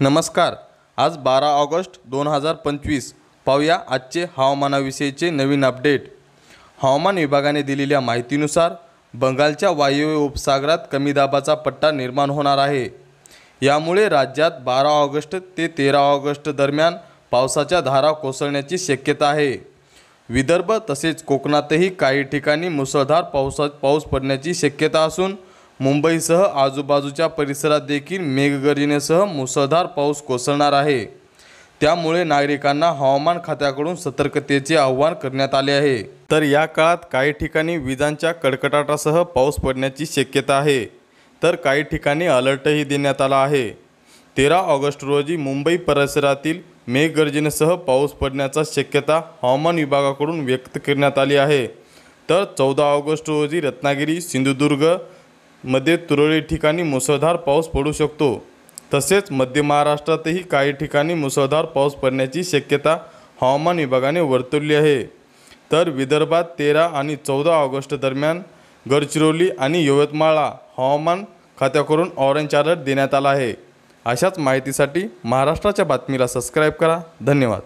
नमस्कार। आज 12 ऑगस्ट 2025 पाहूया आजचे हवामानाविषयीचे नवीन अपडेट। हवामान विभागाने दिलेल्या माहितीनुसार बंगालच्या वायव्य उपसागरात कमी दाबाचा पट्टा निर्माण होणार आहे। यामुळे राज्यात 12 ऑगस्ट ते 13 ऑगस्ट दरम्यान पावसाच्या धारा कोसळण्याची शक्यता आहे। विदर्भ तसेच कोकणातही काही ठिकाणी मुसळधार पाऊस पडण्याची शक्यता असून मुंबईसह आजूबाजूच्या परिसरात देखील मेघगर्जनेसह मुसळधार पाऊस कोसळणार आहे। त्यामुळे नागरिकांना हवामान खात्याकडून सतर्कतेचे आवाहन करण्यात आले आहे। तर या काळात काही ठिकाणी विजांच्या कडकडाटासह पाऊस पडण्याची शक्यता आहे, तर काही ठिकाणी अलर्टही देण्यात आला आहे। 13 ऑगस्ट रोजी मुंबई परिसरातील मेघगर्जनेसह पाऊस पडण्याची शक्यता हवामान विभागाकडून व्यक्त करण्यात आली आहे। तर 14 ऑगस्ट रोजी रत्नागिरी, सिंधुदुर्ग मध्ये तुरळक ठिकाणी मुसळधार पाऊस पडू शकतो। तसेच मध्य महाराष्ट्रातही काही ठिकाणी मुसळधार पाऊस पडण्याची शक्यता हवामान विभागाने वर्तवली आहे। तर विदर्भात 13 आणि 14 ऑगस्ट दरम्यान गडचिरोली आणि यवतमाळला हवामान खात्याकडून ऑरेंज अलर्ट देण्यात आला आहे। अशाच माहितीसाठी महाराष्ट्राच्या बातमीला सबस्क्राइब करा। धन्यवाद।